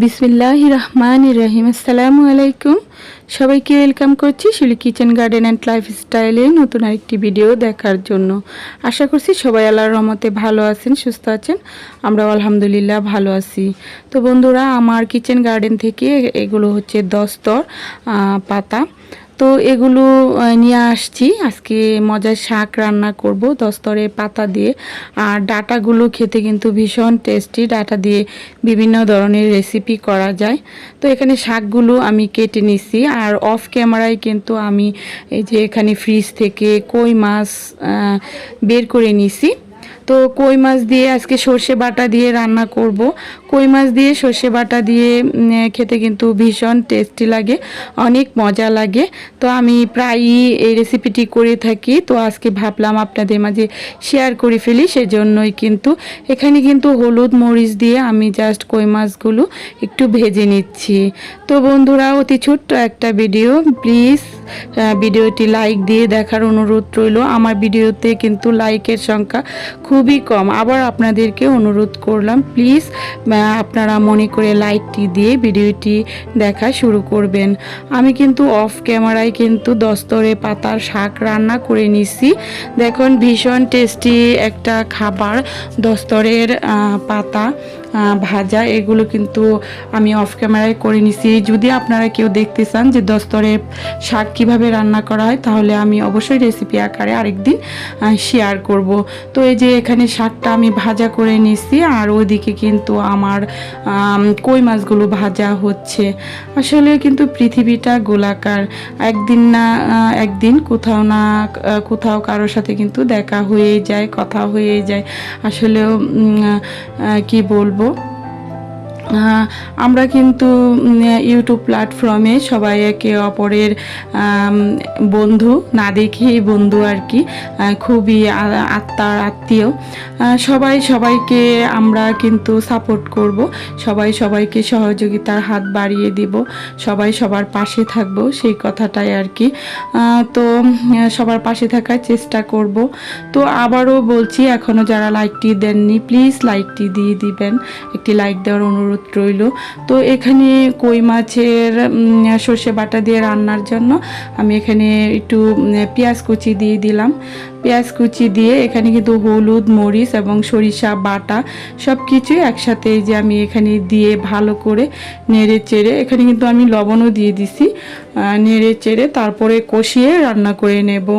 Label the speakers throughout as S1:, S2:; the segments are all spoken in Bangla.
S1: বিসমিল্লাহির রহমানির রহিম। আসসালামু আলাইকুম, সবাইকে ওয়েলকাম করছি শিলি কিচেন গার্ডেন অ্যান্ড লাইফস্টাইলে নতুন আরেকটি ভিডিও দেখার জন্য। আশা করছি সবাই আল্লাহর রহমতে ভালো আছেন, সুস্থ আছেন। আমরাও আলহামদুলিল্লাহ ভালো আছি। তো বন্ধুরা, আমার কিচেন গার্ডেন থেকে এগুলো হচ্ছে দস্তর পাতা, তো এগুলো নিয়ে আসছি। আজকে মজার শাক রান্না করব দস্তরের পাতা দিয়ে। আর ডাটাগুলো খেতে কিন্তু ভীষণ টেস্টি, ডাটা দিয়ে বিভিন্ন ধরনের রেসিপি করা যায়। তো এখানে শাকগুলো আমি কেটে নিছি। আর অফ ক্যামেরায় কিন্তু আমি এই যে এখানে ফ্রিজ থেকে কই মাছ বের করে নিছি। তো কই মাছ দিয়ে আজকে সর্ষে বাটা দিয়ে রান্না করব। কই মাছ দিয়ে সর্ষে বাটা দিয়ে খেতে কিন্তু ভীষণ টেস্টি লাগে, অনেক মজা লাগে। তো আমি প্রায়ই এই রেসিপিটি করে থাকি, তো আজকে ভাবলাম আপনাদের মাঝে শেয়ার করে ফেলি। সেজন্যই কিন্তু এখানে কিন্তু হলুদ মরিচ দিয়ে আমি জাস্ট কই মাছগুলো একটু ভেজে নিচ্ছি। তো বন্ধুরা, অতি ছোট্ট একটা ভিডিও, প্লিজ ভিডিওটি লাইক দিয়ে দেখার অনুরোধ রইল। আমার ভিডিওতে কিন্তু লাইকের সংখ্যা খুবই কম। আবার আপনাদেরকে অনুরোধ করলাম, প্লিজ আপনারা মনে করে লাইকটি দিয়ে ভিডিওটি দেখা শুরু করবেন। আমি কিন্তু অফ ক্যামেরায় কিন্তু দস্তরে পাতার শাক রান্না করে নিছি। দেখুন, ভীষণ টেস্টি একটা খাবার দস্তরের পাতা ভাজা। এগুলো কিন্তু আমি অফ ক্যামেরায় করে নিছি। যদি আপনারা কেউ দেখতে চান যে দস্তরের শাক কিভাবে রান্না করা হয়, তাহলে আমি অবশ্যই রেসিপি আকারে আরেকদিন শেয়ার করব। তো এই যে এখানে শাকটা আমি ভাজা করে নিছি, আর ওইদিকে কিন্তু আমার কই মাছগুলো ভাজা হচ্ছে। আসলে কিন্তু পৃথিবীটা গোলাকার, একদিন না একদিন কোথাও না কোথাও কারোর সাথে কিন্তু দেখা হয়ে যায়, কথা হয়ে যায়। আসলেও কি বলবো, আমরা কিন্তু ইউটিউব প্ল্যাটফর্মে সবাই একে অপরের বন্ধু, না দেখেই বন্ধু আর কি, খুবই আত্মার আত্মীয়। সবাই সবাইকে আমরা কিন্তু সাপোর্ট করব, সবাই সবাইকে সহযোগিতার হাত বাড়িয়ে দিব, সবাই সবার পাশে থাকবো, সেই কথাটাই আর কি। তো সবার পাশে থাকার চেষ্টা করব। তো আবারও বলছি, এখনও যারা লাইকটি দেননি, প্লিজ লাইকটি দিয়ে দিবেন, একটি লাইক দেওয়ার অনুরোধ রইল। তো এখানে কই মাছের সর্ষে বাটা দিয়ে রান্নার জন্য আমি এখানে একটু পেঁয়াজ কুচি দিয়ে দিলাম। পেঁয়াজ কুচি দিয়ে এখানে কিন্তু হলুদ মরিচ এবং সরিষা বাটা সব কিছুই একসাথে যে আমি এখানে দিয়ে ভালো করে নেড়ে চেড়ে, এখানে কিন্তু আমি লবণও দিয়ে দিছি, নেড়ে চেড়ে তারপরে কষিয়ে রান্না করে নেব।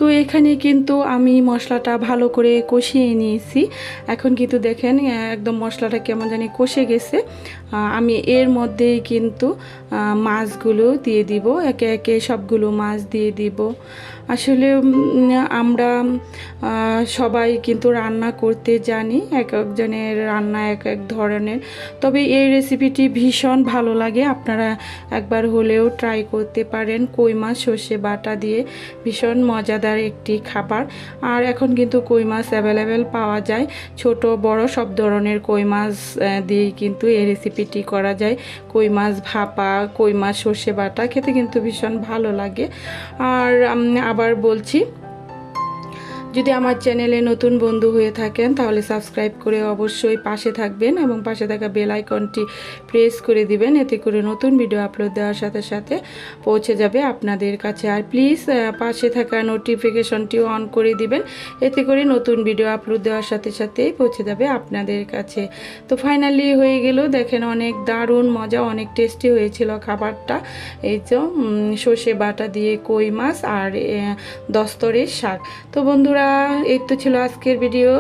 S1: তো এখানে কিন্তু আমি মশলাটা ভালো করে কষিয়ে নিয়েছি। এখন কিন্তু দেখেন একদম মশলাটা কেমন জানি কষে গেছে। আমি এর মধ্যেই কিন্তু মাছগুলো দিয়ে দিব, একে একে সবগুলো মাছ দিয়ে দিব। আসলে আমরা সবাই কিন্তু রান্না করতে জানি, এক একজনের রান্না এক এক ধরনের। তবে এই রেসিপিটি ভীষণ ভালো লাগে, আপনারা একবার হলেও ট্রাই করতে পারেন। কই মাছ সর্ষে বাটা দিয়ে ভীষণ মজাদার একটি খাবার। আর এখন কিন্তু কই মাছ অ্যাভেলেবেল পাওয়া যায়, ছোট বড় সব ধরনের কই মাছ দিয়েই কিন্তু এই রেসিপিটি করা যায়। কই মাছ ভাপা, কই মাছ সর্ষে বাটা খেতে কিন্তু ভীষণ ভালো লাগে। আর আবার বলছি, যদি আমার চ্যানেলে নতুন বন্ধু হয়ে থাকেন তাহলে সাবস্ক্রাইব করে অবশ্যই পাশে থাকবেন এবং পাশে থাকা বেল আইকনটি প্রেস করে দিবেন, এতে করে নতুন ভিডিও আপলোড দেওয়ার সাথে সাথে পৌঁছে যাবে আপনাদের কাছে। আর প্লিজ পাশে থাকা নোটিফিকেশনটিও অন করে দিবেন, এতে করে নতুন ভিডিও আপলোড দেওয়ার সাথে সাথেই পৌঁছে যাবে আপনাদের কাছে। তো ফাইনালি হয়ে গেল, দেখেন অনেক দারুণ মজা, অনেক টেস্টি হয়েছিল খাবারটা। এই তো সর্ষে বাটা দিয়ে কই মাছ আর দস্তরের শাক। তো বন্ধুরা, এই তো ছিল আজকের ভিডিও।